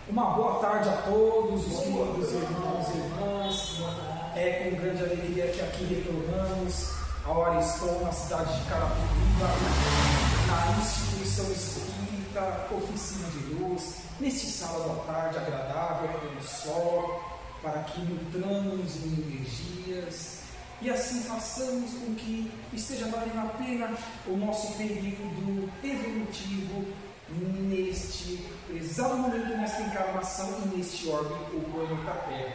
Uma boa tarde a todos os queridos irmãos e irmãs. É com grande alegria que aqui retornamos ao Ariston, na cidade de Carapicuíba, na instituição espírita Oficina de Luz, neste sábado à tarde agradável com o sol, para que nutramos em energias e assim façamos com que esteja valendo a pena o nosso período evolutivo neste exato momento, nesta encarnação e neste orbe, o planeta Terra.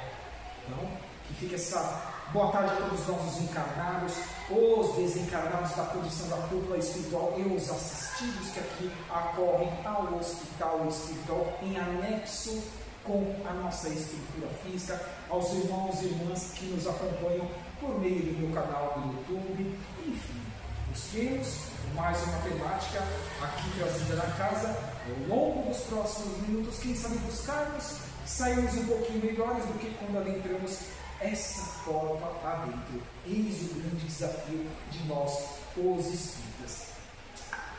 Então, que fique essa boa tarde a todos nós os encarnados, os desencarnados da condição da cúpula espiritual e os assistidos que aqui acorrem ao hospital espiritual em anexo com a nossa estrutura física, aos irmãos e irmãs que nos acompanham por meio do meu canal do YouTube, enfim, busquemos mais uma temática aqui trazida na casa ao longo dos próximos minutos, quem sabe buscarmos, sairmos um pouquinho melhores do que quando adentramos essa porta adentro. Eis o grande desafio de nós, os espíritas.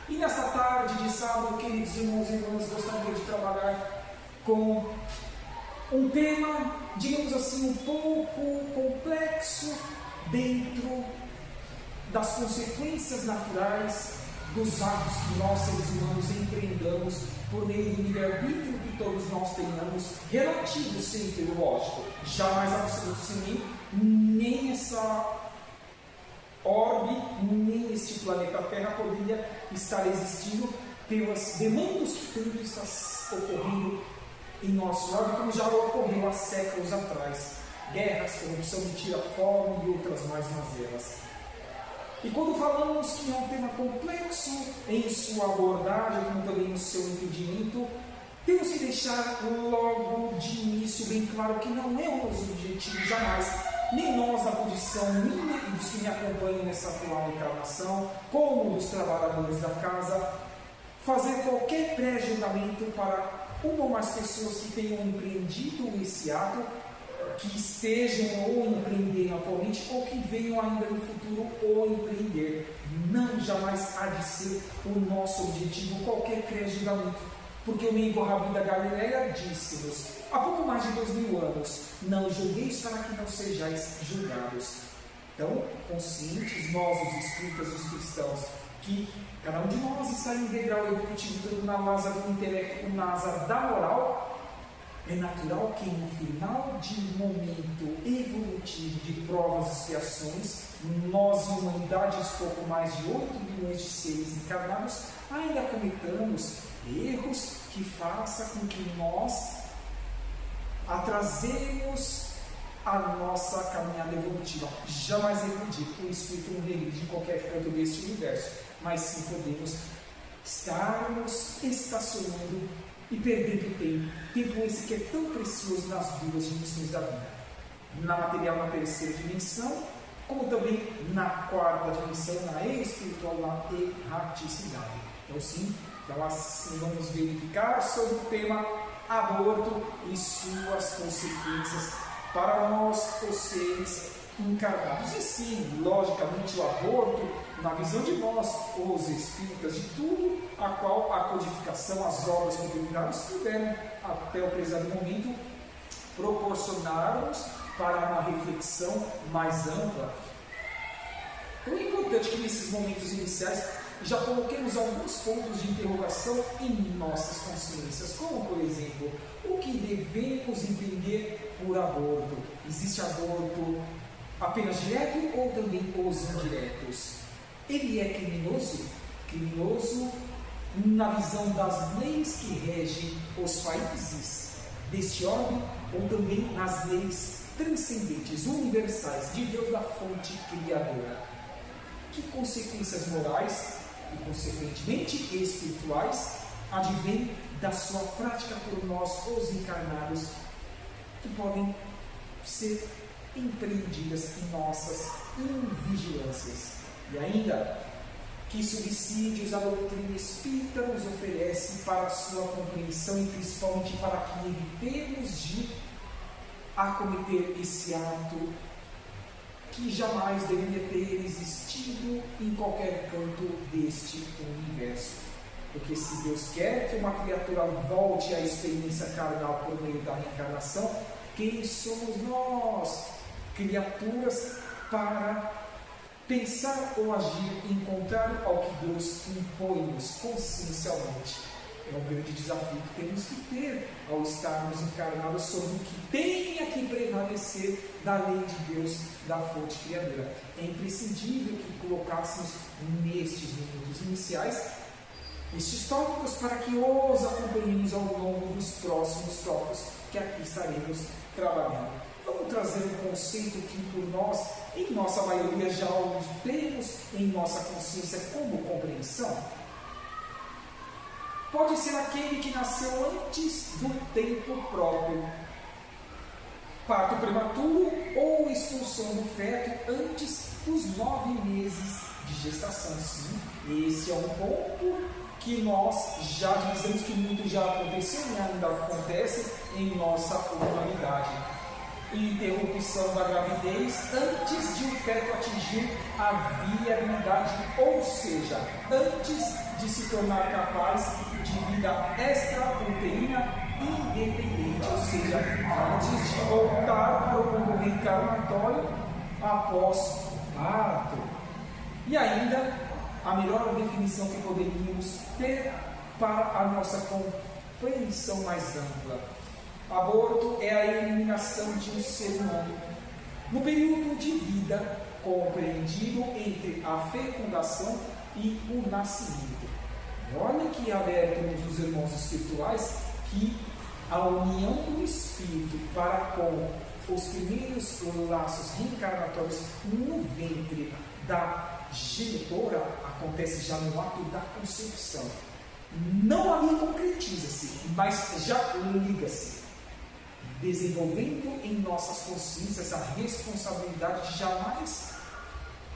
E nessa tarde de sábado, queridos irmãos e irmãs, gostaria de trabalhar com um tema, digamos assim, um pouco complexo dentro das consequências naturais dos atos que nós, seres humanos, empreendamos por meio do livre-arbítrio que todos nós tenhamos, relativo sempre, lógico, jamais absoluto sem nem essa orbe, nem este planeta Terra poderia estar existindo pelas demandas que tanto está ocorrendo em nosso orbe, como já ocorreu há séculos atrás. Guerras, corrupção, mentira, fome e outras mais mazelas. E quando falamos que é um tema complexo em sua abordagem, como também no seu entendimento, temos que deixar logo de início bem claro que não é o nosso objetivo jamais, nem nós na condição minha e dos que me acompanham nessa atual encarnação, como dos trabalhadores da casa, fazer qualquer pré-julgamento para uma ou mais pessoas que tenham empreendido esse ato, que estejam ou empreendendo atualmente ou que venham ainda no futuro ou empreender. Não jamais há de ser o nosso objetivo qualquer pré-julgamento, porque o Mengo Rabi da Galileia disse-nos há pouco mais de 2000 anos: não julgueis para que não sejais julgados. Então, conscientes nós, os espíritas, os cristãos, que cada um de nós está em degrau evolutivo, tanto na asa do intelecto como na asa da moral, é natural que no final de um momento evolutivo de provas e expiações, nós, em humanidades pouco mais de 8 bilhões de seres encarnados, ainda cometamos erros que façam com que nós atrasemos a nossa caminhada evolutiva. Jamais repetir, o espírito não regride em qualquer canto deste universo, mas sim podemos estarmos estacionando e perdendo tempo esse que é tão precioso nas duas dimensões da vida, na material, na terceira dimensão, como também na quarta dimensão, na espiritual, na erraticidade. Então sim, então assim vamos verificar sobre o tema aborto e suas consequências para nós, os seres encarnados. E sim, logicamente, o aborto, na visão de nós, os espíritas, de tudo a qual a codificação, as obras contemporâneas puderam, até o presente momento, proporcionar-nos para uma reflexão mais ampla. Então é importante que nesses momentos iniciais já coloquemos alguns pontos de interrogação em nossas consciências, como, por exemplo, o que devemos entender por aborto? Existe aborto apenas direto ou também os indiretos? Ele é criminoso? Criminoso na visão das leis que regem os países deste orbe ou também nas leis transcendentes, universais, de Deus da fonte criadora? Que consequências morais e, consequentemente, espirituais advêm da sua prática por nós, os encarnados, que podem ser empreendidas em nossas invigilâncias? E ainda, que subsídios a doutrina espírita nos oferece para a sua compreensão e principalmente para que evitemos de acometer esse ato que jamais deveria ter existido em qualquer canto deste universo. Porque se Deus quer que uma criatura volte à experiência carnal por meio da reencarnação, quem somos nós? Criaturas para pensar ou agir em contrário ao que Deus impõe-nos consciencialmente. É um grande desafio que temos que ter ao estarmos encarnados sobre o que tenha que prevalecer da lei de Deus, da fonte criadora. É imprescindível que colocássemos nestes minutos iniciais estes tópicos para que os acompanhemos ao longo dos próximos tópicos que aqui estaremos trabalhando. Vamos trazer um conceito que por nós, em nossa maioria, já o temos em nossa consciência como compreensão. Pode ser aquele que nasceu antes do tempo próprio, parto prematuro ou expulsão do feto antes dos 9 meses de gestação. Sim, esse é um ponto que nós já dizemos que muito já aconteceu e ainda acontece em nossa humanidade. Interrupção da gravidez antes de o feto atingir a viabilidade, ou seja, antes de se tornar capaz de vida extrauterina independente, ou seja, antes de voltar para o mundo reencarnatório após parto. E ainda, a melhor definição que poderíamos ter para a nossa compreensão mais ampla: aborto é a eliminação de um ser humano no período de vida compreendido entre a fecundação e o nascimento. Olha que alerta nos irmãos espirituais que a união do espírito para com os primeiros laços reencarnatórios no ventre da genitora acontece já no ato da concepção. Não ali concretiza-se, mas já liga-se, desenvolvendo em nossas consciências a responsabilidade de jamais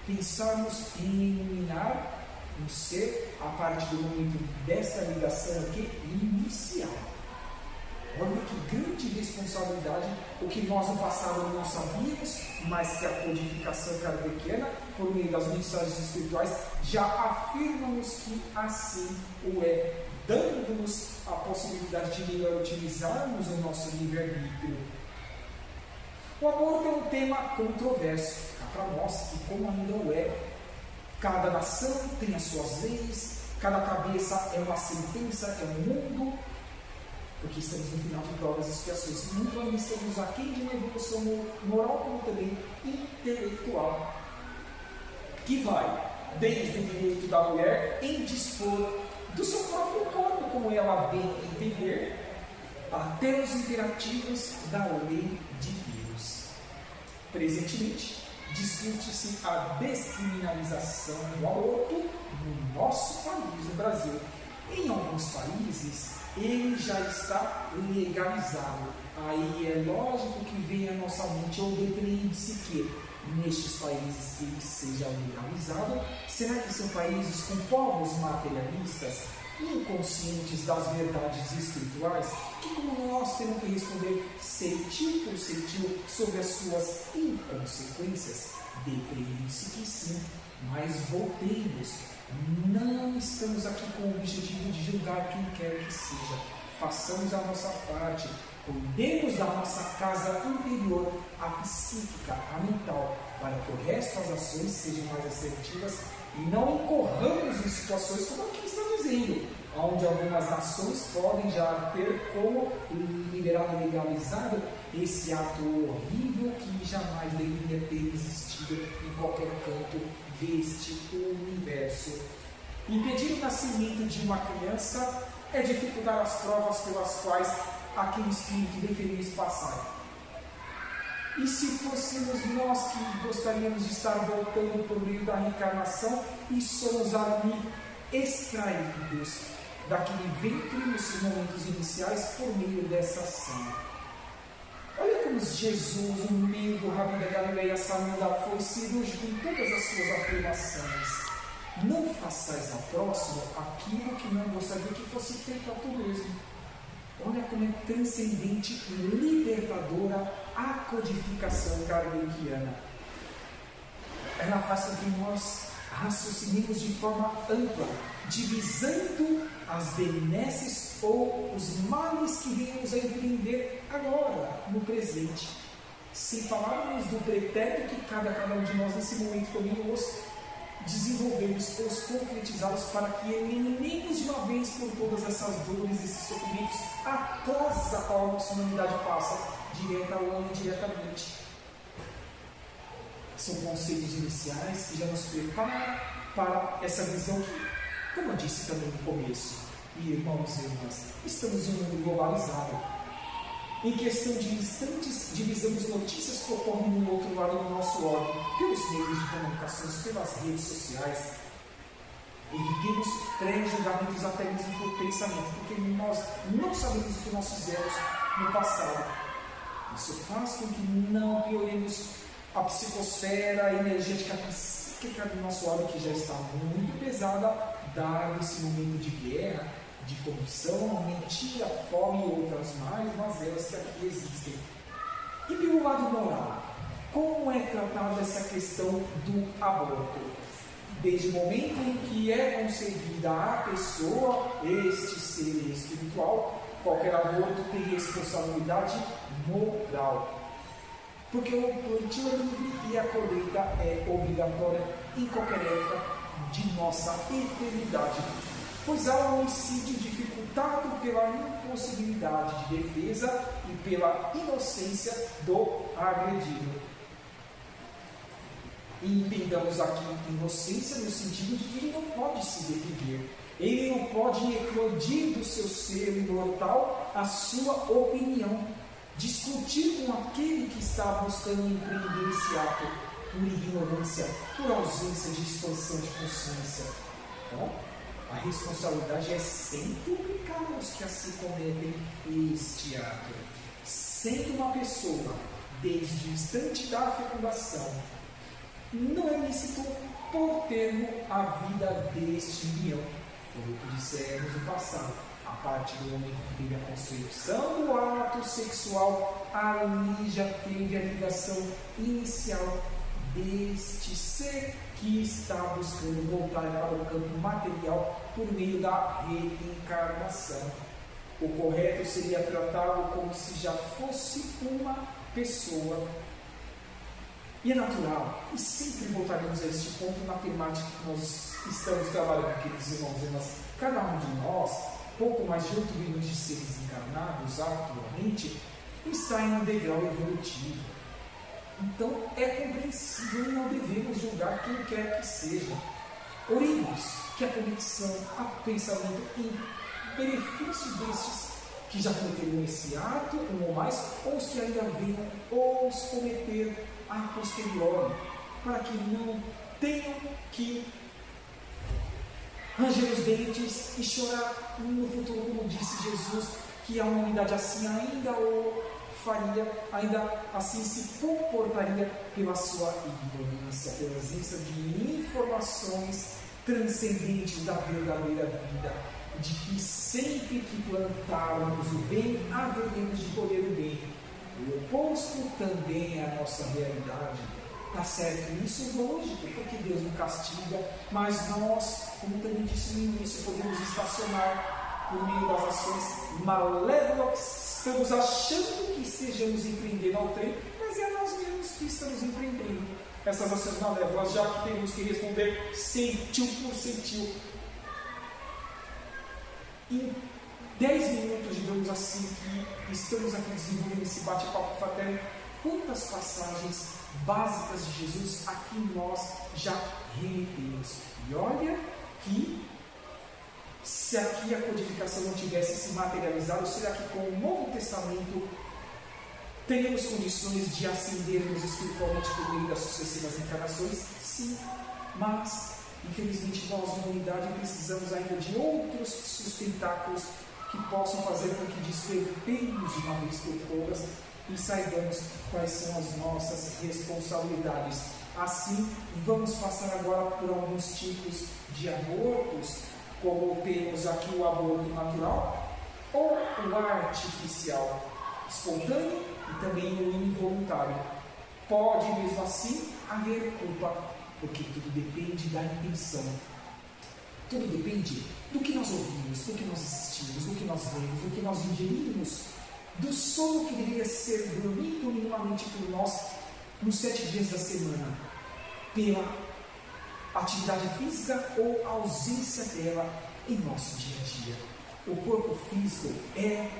pensarmos em eliminar um ser a partir do momento desta ligação aqui inicial. Olha que grande responsabilidade, o que nós no passado não sabíamos, mas que a codificação kardeciana, por meio das mensagens espirituais, já afirma-nos que assim o é, dando-nos a possibilidade de melhor utilizarmos o nosso livre-arbítrio. O aborto é um tema controverso para nós, e como ainda o é, cada nação tem as suas leis, cada cabeça é uma sentença, é um mundo, porque estamos no final de provas e expiações. E muito ainda estamos aqui de uma evolução moral como também intelectual, que vai desde o direito da mulher em dispor do seu próprio corpo, como ela bem entender, até os imperativos da lei de Deus. Presentemente, discute-se a descriminalização do aborto no nosso país, no Brasil. Em alguns países, ele já está legalizado. Aí é lógico que vem à nossa mente, ou depende-se que nestes países que ele seja legalizado, será que são países com povos materialistas, inconscientes das verdades espirituais, que como nós temos que responder certinho por certinho sobre as suas inconsequências? Depende-se que sim, mas voltemos. Não estamos aqui com o objetivo de julgar quem quer que seja. Façamos a nossa parte, cuidemos da nossa casa interior, a psíquica, a mental, para que o resto das ações sejam mais assertivas e não incorramos em situações como aqui está dizendo, onde algumas nações podem já ter como liberado e legalizado esse ato horrível que jamais deveria ter existido em qualquer canto deste universo. Impedir o nascimento de uma criança é dificultar as provas pelas quais aquele espírito deveria passar. E se fôssemos nós que gostaríamos de estar voltando por meio da reencarnação e somos ali extraídos daquele ventre nos momentos iniciais por meio dessa ação? Olha como Jesus, no meio do Rabi da Galileia, foi cirúrgico em todas as suas afirmações. Não façais ao próximo aquilo que não gostaria que fosse feito a tu mesmo. Olha como é transcendente e libertadora a codificação kardeciana. Ela faz com que nós raciocinemos de forma ampla, divisando as benesses ou os males que venhamos a empreender agora, no presente, sem falarmos do pretérito que cada um de nós nesse momento também os desenvolvemos, os concretizá-los para que eliminemos de uma vez por todas essas dores, esses sofrimentos, atrás a qual a nossa humanidade passa, direta ou indiretamente. São conceitos iniciais que já nos preparam para essa visão que, como eu disse também no começo, e irmãos e irmãs, estamos em um mundo globalizado. Em questão de instantes, divisamos notícias que ocorrem no outro lado do nosso órgão, pelos meios de comunicações, pelas redes sociais. Evitemos pré-julgamentos até mesmo por pensamento, porque nós não sabemos o que nós fizemos no passado. Isso faz com que não pioremos a psicosfera energética psíquica do nosso órgão, que já está muito pesada, dado esse momento de guerra, de corrupção, mentira, fome e outras mais mazelas que aqui existem. E pelo lado moral, como é tratada essa questão do aborto? Desde o momento em que é concedida à pessoa este ser espiritual, qualquer aborto tem responsabilidade moral. Porque o plantio é livre e a colheita é obrigatória em qualquer época de nossa eternidade. Pois há um homicídio dificultado pela impossibilidade de defesa e pela inocência do agredido. E entendamos aqui inocência no sentido de que ele não pode se defender. Ele não pode eclodir do seu ser imortal a sua opinião, discutir com aquele que está buscando empreender esse ato por ignorância, por ausência de expansão de consciência. Então, a responsabilidade é sempre publicar os que assim cometem este ato. Sendo uma pessoa, desde o instante da fecundação, não é lícito por termo a vida deste embrião. Foi o que dissemos no passado. A partir do momento que teve a concepção do ato sexual, ali já teve a ligação inicial deste ser que está buscando voltar para o campo material por meio da reencarnação. O correto seria tratá-lo como se já fosse uma pessoa. E é natural, e sempre voltaremos a este ponto na temática que nós estamos trabalhando, queridos irmãos e irmãs. Cada um de nós, pouco mais de 8 bilhões de seres encarnados atualmente, está em um degrau evolutivo. Então é compreensível e não devemos julgar quem quer que seja. Oremos que a conexão, a pensamento em benefício destes que já cometeram esse ato, um ou mais, ou os que ainda venham, ou os cometer a posteriori, para que não tenham que ranger os dentes e chorar no futuro, como disse Jesus, que a humanidade assim ainda o faria, ainda assim se comportaria pela sua ignorância, pela ausência de informações transcendentes da verdadeira vida, de que sempre que plantarmos o bem, haveremos de colher o bem. O oposto também é a nossa realidade. Está certo? Isso é lógico, porque Deus não castiga, mas nós, como também disse no início, podemos estacionar por meio das ações malévolas. Estamos achando que estejamos empreendendo ao trem, mas é nós mesmos que estamos empreendendo essas ações malévolas, já que temos que responder centil por centil. Em 10 minutos, digamos assim, que estamos aqui desenvolvendo esse bate-papo fraterno, quantas passagens básicas de Jesus aqui nós já remetemos. E olha que, se aqui a codificação não tivesse se materializado, será que com o Novo Testamento teríamos condições de ascendermos espiritualmente por meio das sucessivas encarnações? Sim, mas infelizmente nós, humanidade, precisamos ainda de outros sustentáculos que possam fazer com que despertemos de uma vez por todas e saibamos quais são as nossas responsabilidades. Assim, vamos passar agora por alguns tipos de abortos, como temos aqui o aborto natural ou o artificial, espontâneo e também o involuntário. Pode mesmo assim haver culpa, porque tudo depende da intenção. Tudo depende do que nós ouvimos, do que nós assistimos, do que nós vemos, do que nós ingerimos, do sono que deveria ser dormido minimamente por nós nos 7 dias da semana, pela atividade física ou ausência dela em nosso dia a dia. O corpo físico é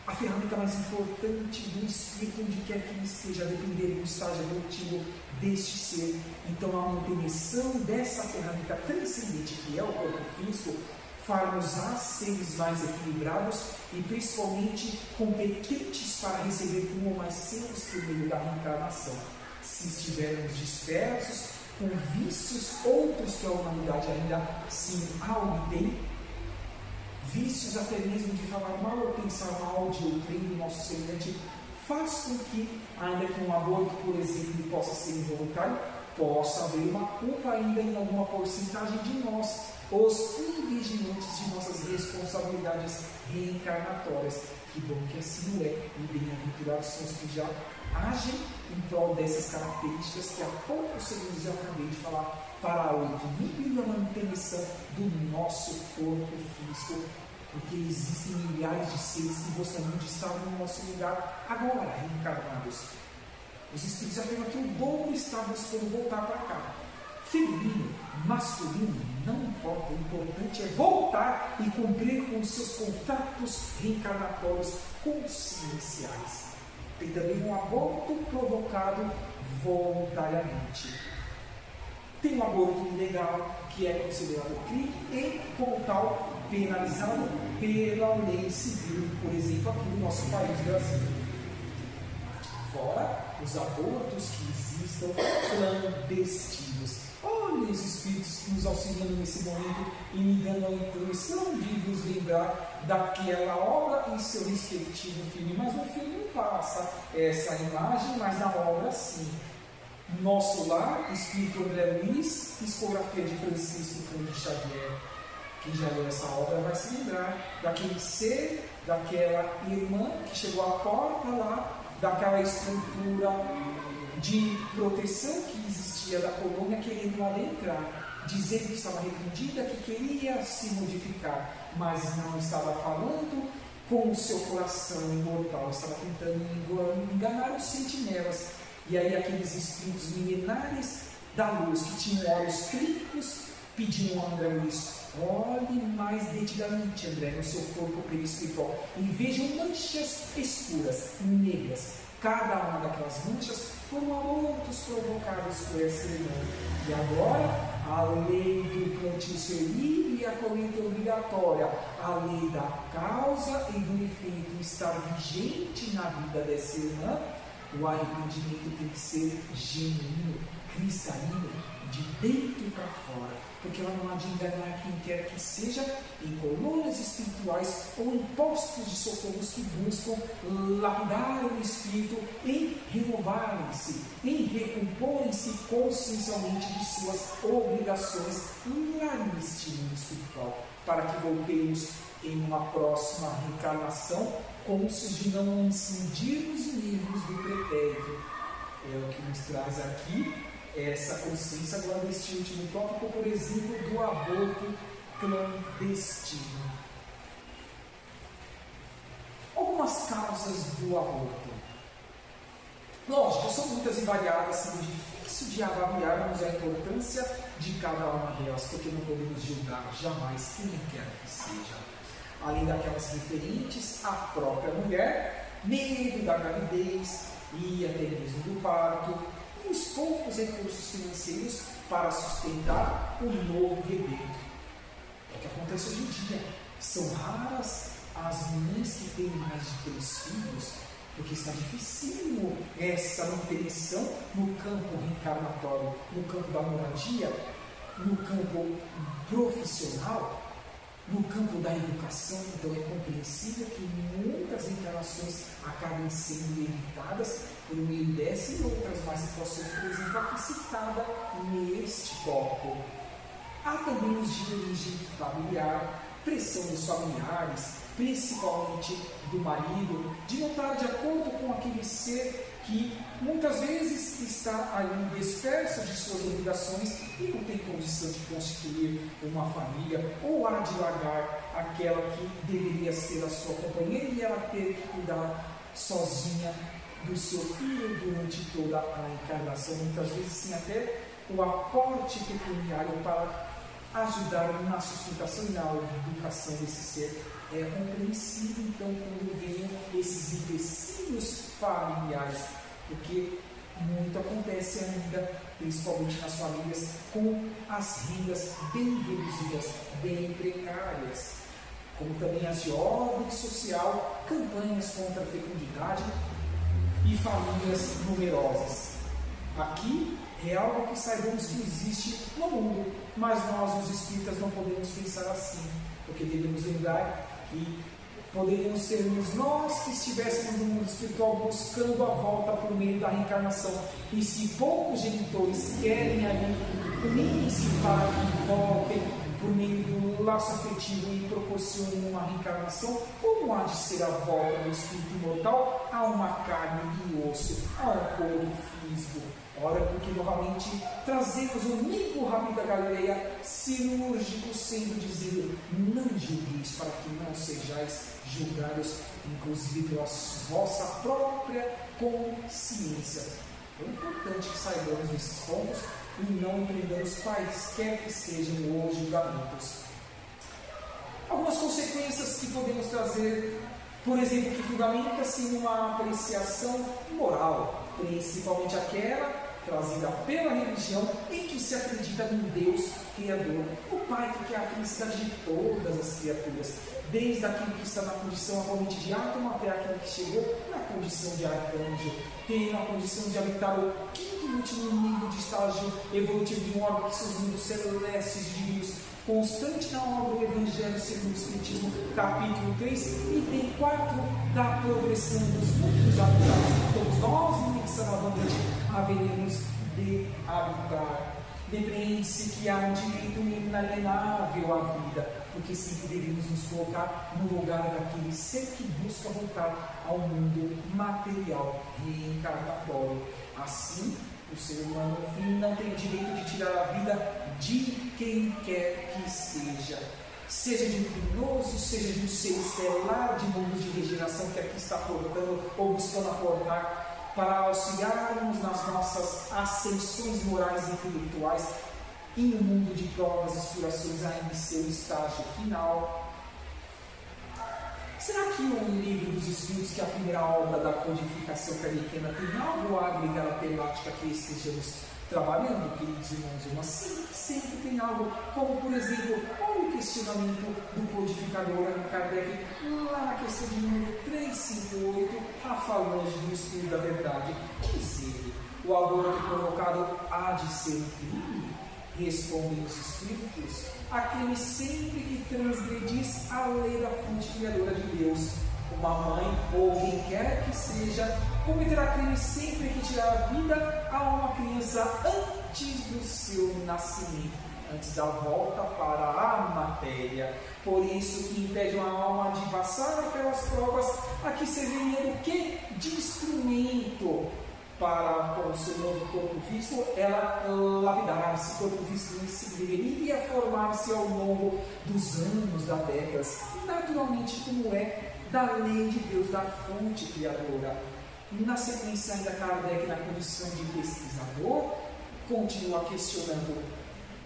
a ferramenta mais importante do espírito, onde quer que ele esteja, a depender do estágio evolutivo deste ser. Então, a manutenção dessa ferramenta transcendente que é o corpo físico far-nos-á seres mais equilibrados e principalmente competentes para receber um ou mais seres por meio da reencarnação. Se estivermos dispersos, com vícios outros que a humanidade ainda sim tem, vícios até mesmo de falar mal ou pensar mal de outrem do nosso semelhante, faz com que, ainda que um aborto, por exemplo, possa ser involuntário, possa haver uma culpa ainda em alguma porcentagem de nós, os invigilantes de nossas responsabilidades reencarnatórias. Que bom que assim é, e bem-aventurados são os que já agem em prol dessas características que há poucos segundos eu acabei de falar, para o equilíbrio e a manutenção do nosso corpo físico, porque existem milhares de seres que gostariam de estar no nosso lugar agora, reencarnados. Os Espíritos afirmam que o bom está buscando voltar para cá. Feminino, masculino, não importa, o importante é voltar e cumprir com os seus contratos reencarnatórios conscienciais. Tem também um aborto provocado voluntariamente. Tem um aborto ilegal, que é considerado crime e, como tal, penalizado pela lei civil, por exemplo, aqui no nosso país, Brasil. Fora os abortos que existam clandestinos. Olha os Espíritos nos auxiliando nesse momento e me dando a intenção de vos lembrar daquela obra e seu respectivo filme. Mas no filme não passa essa imagem, mas na obra sim. Nosso Lar, Espírito André Luiz, discografia de Francisco Cândido Xavier. Quem já leu essa obra vai se lembrar daquele ser, daquela irmã que chegou à porta lá, daquela estrutura de proteção que existia da colônia, querendo adentrar, dizendo que estava arrependida, que queria se modificar, mas não estava falando com o seu coração imortal, estava tentando enganar os sentinelas. E aí aqueles espíritos milenares da luz, que tinham olhos clínicos, pediam a André Luiz: olhe mais detidamente, André, no seu corpo perispiritual e vejam manchas escuras, negras. Cada uma daquelas manchas foram abortos provocados por essa irmã. E agora, a lei do plantio ser livre e a colheita obrigatória, a lei da causa e do efeito estar vigente na vida dessa irmã, o arrependimento tem que ser genuíno, cristalino, de dentro para fora, porque ela não há de enganar quem quer que seja em colônias espirituais ou em postos de socorros que buscam lapidar o espírito em renovarem-se, em recomporem-se consciencialmente de suas obrigações lá neste mundo espiritual, para que voltemos em uma próxima reencarnação cônscios de não incidirmos em livros do pretérito. É o que nos traz aqui essa consciência agora deste último tópico, por exemplo, do aborto clandestino. Algumas causas do aborto. Lógico, são muitas e variadas, sendo difícil de avaliarmos a importância de cada uma delas, porque não podemos julgar jamais quem quer que seja. Além daquelas referentes à própria mulher, medo da gravidez e até mesmo do parto, e os poucos recursos financeiros para sustentar o novo rebento. É o que acontece hoje em dia. São raras as mães que têm mais de 3 filhos, porque está dificílimo essa manutenção no campo reencarnatório, no campo da moradia, no campo profissional, no campo da educação. Então é compreensível que muitas encarnações acabem sendo evitadas por meio dessa e outras mais situações, por exemplo, aqui citada neste tópico. Há também os de origem familiar, pressão dos familiares, principalmente do marido, de não estar de acordo com aquele ser que muitas vezes está ali disperso de suas obrigações e não tem condição de constituir uma família, ou há de largar aquela que deveria ser a sua companheira e ela ter que cuidar sozinha do seu filho durante toda a encarnação, muitas vezes sem até o aporte pecuniário para ajudar na sustentação e na educação desse ser. É compreensível então quando venham esses empecilhos familiares, porque muito acontece ainda, principalmente nas famílias, com as rendas bem reduzidas, bem precárias, como também as de ordem social, campanhas contra a fecundidade e famílias numerosas. Aqui é algo que saibamos que existe no mundo, mas nós, os espíritas, não podemos pensar assim, porque devemos lembrar que poderíamos sermos nós que estivéssemos no mundo espiritual buscando a volta por meio da reencarnação. E se poucos genitores querem ali unir-se para que voltem por meio do laço afetivo e proporcionem uma reencarnação, como há de ser a volta do espírito imortal a uma carne e osso, a um corpo físico? Ora, porque novamente trazemos o Nico Rabi da Galileia cirúrgico, sendo dizendo: não julgueis para que não sejais julgados, inclusive pela vossa própria consciência. É importante que saibamos desses pontos e não empreendamos quaisquer que sejam os julgamentos. Algumas consequências que podemos trazer, por exemplo, que fundamenta-se numa apreciação moral, principalmente aquela trazida pela religião em que se acredita num Deus Criador, o Pai que quer a felicidade de todas as criaturas, desde aquele que está na condição atualmente de átomo até aquele que chegou na condição de arcanjo, tem a condição de habitar o quinto e último nível de estágio evolutivo de um órgão que são os mundos celestes divinos, constante na obra do Evangelho segundo o Espiritismo, capítulo 3, item 4 da progressão dos mundos habitados. Todos nós, imensamente, haveremos de habitar. Depreende-se que há um direito inalienável à vida, porque sempre devemos nos colocar no lugar daquele ser que busca voltar ao mundo material reencarnatório. Assim, o ser humano não tem o direito de tirar a vida de quem quer que seja de um criminoso, seja de um ser estelar de mundos de regeneração que aqui está aportando ou buscando aportar para auxiliarmos nas nossas ascensões morais e intelectuais em um mundo de provas e explorações ainda em seu estágio final. Será que o Livro dos Espíritos, que é a primeira obra da codificação kardeciana, tem algo a agregar à temática que estejamos trabalhando, queridos irmãos? Mas sim, sempre tem algo, como por exemplo, olha o questionamento do codificador Allan Kardec, lá na questão de número 358, a falange do Espírito da Verdade. Diz ele: o aborto provocado há de ser um crime? Respondem os Espíritos: a crime sempre que transgredis a lei da fonte criadora de Deus. Uma mãe ou quem quer que seja cometerá crime sempre que tirar a vida a uma criança antes do seu nascimento, antes da volta para a matéria. Por isso que impede uma alma de passar pelas provas a que serviria do que? De instrumento para, com o seu novo corpo físico, ela lapidar-se. Corpo físico deveria formar-se ao longo dos anos, das décadas, naturalmente, como é da lei de Deus, da fonte criadora. Na sequência, ainda Kardec, na condição de pesquisador, continua questionando: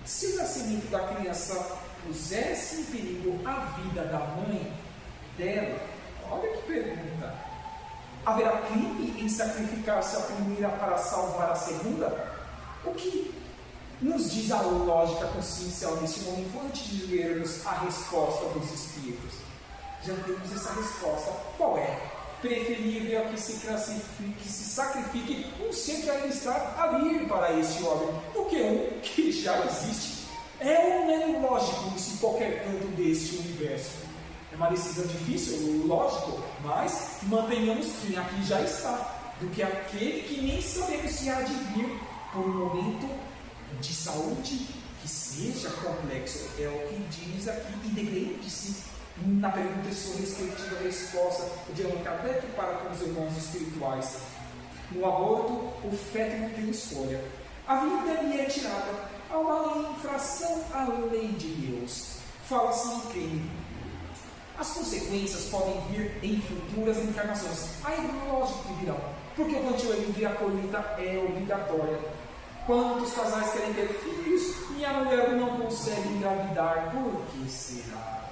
se o nascimento da criança pusesse em perigo a vida da mãe dela, olha que pergunta, haverá crime em sacrificar-se a primeira para salvar a segunda? O que nos diz a lógica consciencial nesse momento, antes de lermos a resposta dos Espíritos? Já temos essa resposta. Qual é? Preferível que se sacrifique um ser que ainda está a vir para este homem, do que um que já existe. É ou não é lógico isso em qualquer canto deste universo? É uma decisão difícil, lógico, mas mantenhamos quem aqui já está, do que aquele que nem sabemos se há de vir por um momento de saúde que seja complexo. É o que diz aqui, e depende-se na pergunta e sua respectiva resposta de Allan Kardec para com os irmãos espirituais. No aborto, o feto não tem escolha. A vida lhe é tirada. Há uma infração à lei de Deus. Fala-se em crime. As consequências podem vir em futuras encarnações. Aí, lógico que virão. Porque o plantio e a colheita é obrigatória. Quantos casais querem ter filhos e a mulher não consegue engravidar? Por que será?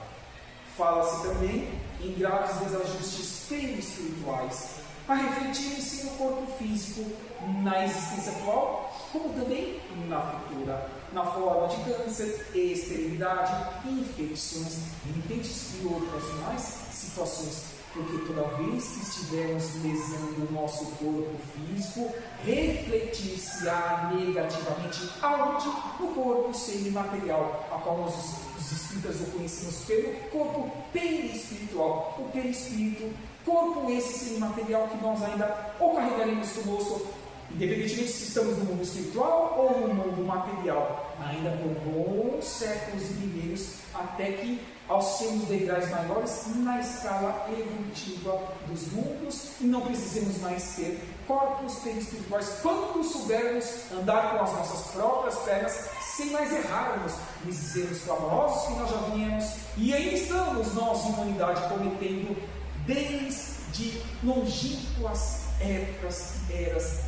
Fala-se também em graves desajustes perispirituais, a refletirem-se no corpo físico, na existência atual, como também na futura, na forma de câncer, esterilidade, infecções, remitentes e outras mais situações. Porque toda vez que estivermos lesando o nosso corpo físico, refletir-se-á negativamente aonde? No corpo semimaterial, a qual nós, os espíritas, o conhecemos pelo corpo perispiritual. O perispírito, corpo esse semimaterial que nós ainda ou carregaremos conosco, independentemente se estamos no mundo espiritual ou no mundo material, ainda por bons séculos e milênios, até que alcemos degraus maiores na escala evolutiva dos mundos e não precisemos mais ter corpos perispirituais quando soubermos andar com as nossas próprias pernas sem mais errarmos, nos dizermos clamorosos que nós já viemos e ainda estamos nós, humanidade, cometendo desde longínquas épocas e eras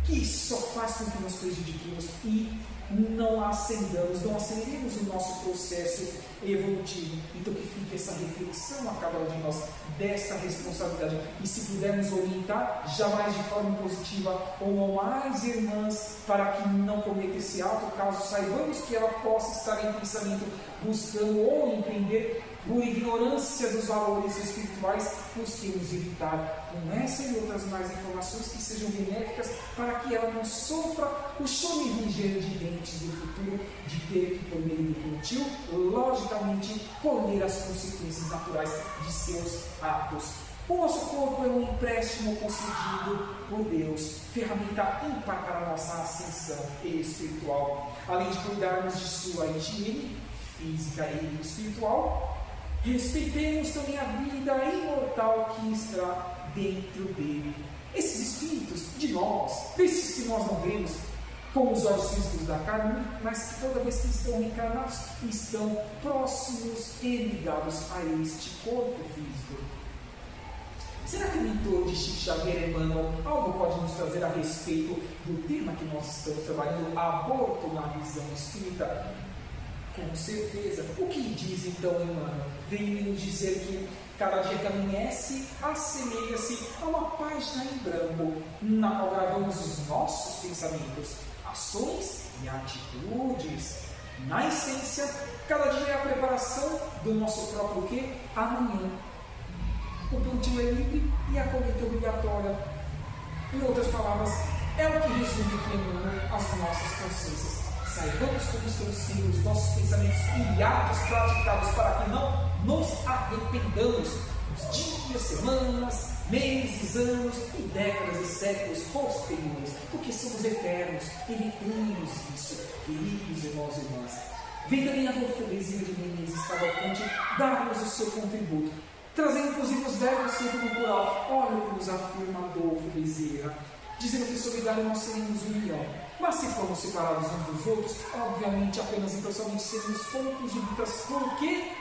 que só faz com que nos prejudiquemos e não aceleremos o nosso processo evolutivo. Então que fique essa reflexão a cada um de nós desta responsabilidade. E se pudermos orientar, jamais de forma positiva, ou mais irmãs, para que não cometa esse ato, caso saibamos que ela possa estar em pensamento buscando ou empreender por ignorância dos valores espirituais, busquemos evitar com essa e outras mais informações que sejam benéficas para que ela não sofra o choro e ranger de dentes do futuro de ter que, por meio do plantio, logicamente colher as consequências naturais de seus atos. O nosso corpo é um empréstimo concedido por Deus, ferramenta ímpar para a nossa ascensão espiritual. Além de cuidarmos de sua higiene física e espiritual, respeitemos também a vida imortal que está dentro dele. Esses espíritos de nós, desses que nós não vemos com os olhos físicos da carne, mas que toda vez que estão encarnados, estão próximos e ligados a este corpo físico. Será que o mentor de Chico Xavier, Emmanuel, algo pode nos trazer a respeito do tema que nós estamos trabalhando, aborto na visão espírita? Com certeza. O que diz então Emmanuel? Vem nos dizer que cada dia que amanhece assemelha-se a uma página em branco, na qual gravamos os nossos pensamentos, ações e atitudes. Na essência, cada dia é a preparação do nosso próprio quê? Amanhã. O plantio é livre e a colheita é obrigatória. Em outras palavras, é o que resume aqui Emmanuel as nossas consciências. Saibamos como estão sendo os nossos pensamentos e atos praticados para que não nos arrependamos dos dias, semanas, meses, anos e décadas e séculos posteriores, porque somos eternos. Evitemos isso, queridos irmãos e irmãs. Vem também a Adolfo Bezerra de Menezes Cavalcante dar-nos o seu contributo, trazendo inclusive os verbos sempre no plural. Olha o que nos afirma Adolfo Bezerra, dizendo que solidário nós seremos união. Mas se formos separados uns dos outros, obviamente apenas e somente seremos pontos de vista. Por quê?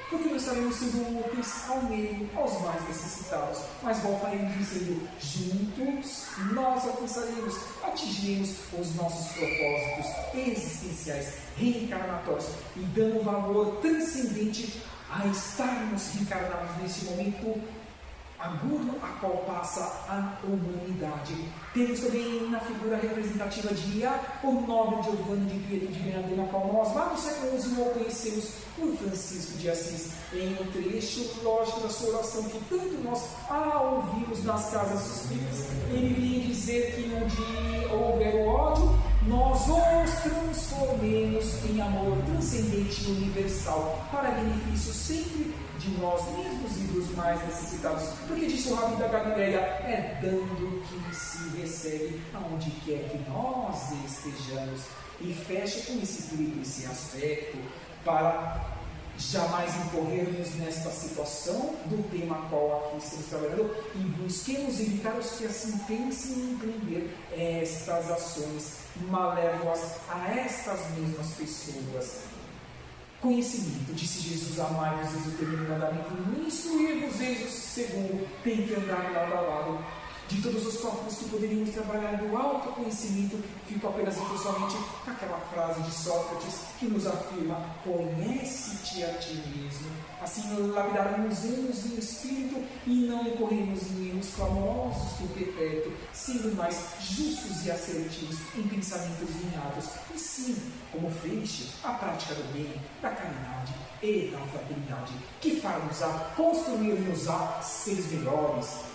Porque não estaremos sendo úteis ao meio, aos mais necessitados. Mas volta ele dizendo, juntos nós alcançaremos, atingiremos os nossos propósitos existenciais, reencarnatórios, e dando valor transcendente a estarmos reencarnados neste momento agudo a qual passa a humanidade. Temos também na figura representativa de Iá, o nobre Giovanni de Pietro de Bernardino, na qual nós lá no século XI o conhecemos por Francisco de Assis, em um trecho lógico da sua oração que tanto nós ouvimos nas casas espíritas. Ele vinha dizer que onde houver o ódio, nós os transformemos em amor transcendente e universal, para benefício sempre de nós mesmos e dos mais necessitados. Porque disse o Rabi da Galileia, é dando que se recebe aonde quer que nós estejamos. E fecha com esse aspecto para jamais incorrermos nesta situação do tema qual aqui estamos trabalhando e busquemos evitar os que assim pensem em empreender estas ações malévolas a estas mesmas pessoas. Conhecimento, disse Jesus, amai-vos, eis o primeiro mandamento, instruir-vos, eis o segundo, tem que andar lado a lado. De todos os tópicos que poderíamos trabalhar do autoconhecimento, fico apenas e somente com aquela frase de Sócrates que nos afirma: conhece-te a ti mesmo. Assim lapidaremos erros em espírito e não incorremos em erros clamorosos do perpétuo, sendo mais justos e assertivos em pensamentos e em atos. E sim, como feixe, a prática do bem, da caridade e da fraternidade, que faz-nos a construir-nos a seres melhores,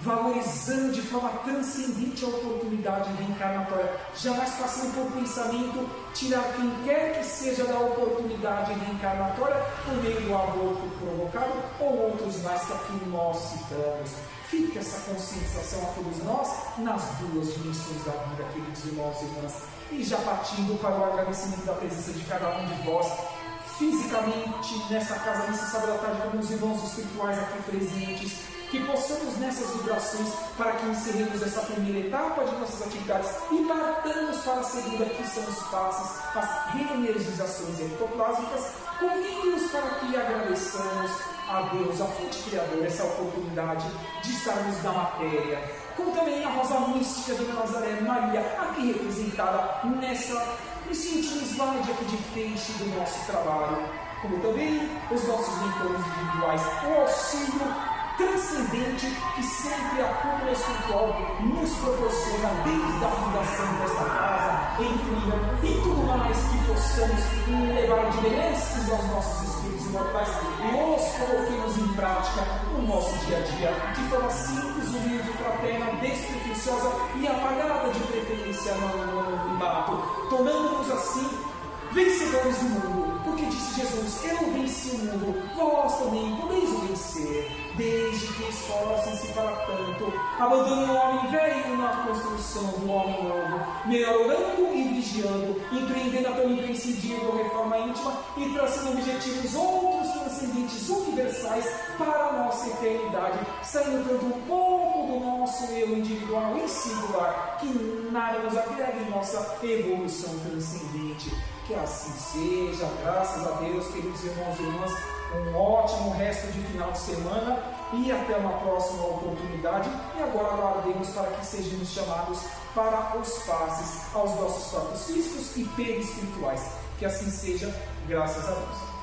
valorizando de forma transcendente a oportunidade reencarnatória, jamais passando por pensamento tirar quem quer que seja da oportunidade reencarnatória por meio do aborto provocado ou outros mais que aqui nós citamos. Fique essa conscientização a todos nós nas duas dimensões da vida, queridos irmãos e irmãs. E já partindo para o agradecimento da presença de cada um de vós, fisicamente nesta casa, nesse sábado à tarde, como os irmãos espirituais aqui presentes, que possamos nessas vibrações para que encerremos essa primeira etapa de nossas atividades e partamos para a segunda, que são os passos, as reenergizações ectoplásmicas, convido-nos para que agradeçamos a Deus, a fonte criadora, essa oportunidade de estarmos na matéria, como também a rosa mística de Nazaré, Maria, aqui representada nesse último slide aqui de frente do nosso trabalho, como também os nossos mentores individuais, o auxílio transcendente que sempre a cúpula espiritual nos proporciona desde a fundação desta casa, enfim, e tudo mais que possamos levar de benesses aos nossos espíritos imortais e os coloquemos em prática no nosso dia a dia, de forma simples, humilde, fraterna, despretensiosa e apagada de preferência no mato, tornando-nos assim vencedores do mundo, porque disse Jesus: eu venci o mundo, vós também podeis o vencer, desde que esforcem-se para tanto, abandonem o homem velho na construção do homem novo, melhorando e vigiando, empreendendo a tão imprescindível reforma íntima e traçando objetivos outros transcendentes universais para a nossa eternidade, saindo tanto um pouco do nosso eu individual e singular, que nada nos agrega em nossa evolução transcendente. Que assim seja, graças a Deus, queridos irmãos e irmãs, um ótimo resto de final de semana e até uma próxima oportunidade. E agora aguardemos para que sejamos chamados para os passes aos nossos corpos físicos e espirituais. Que assim seja, graças a Deus.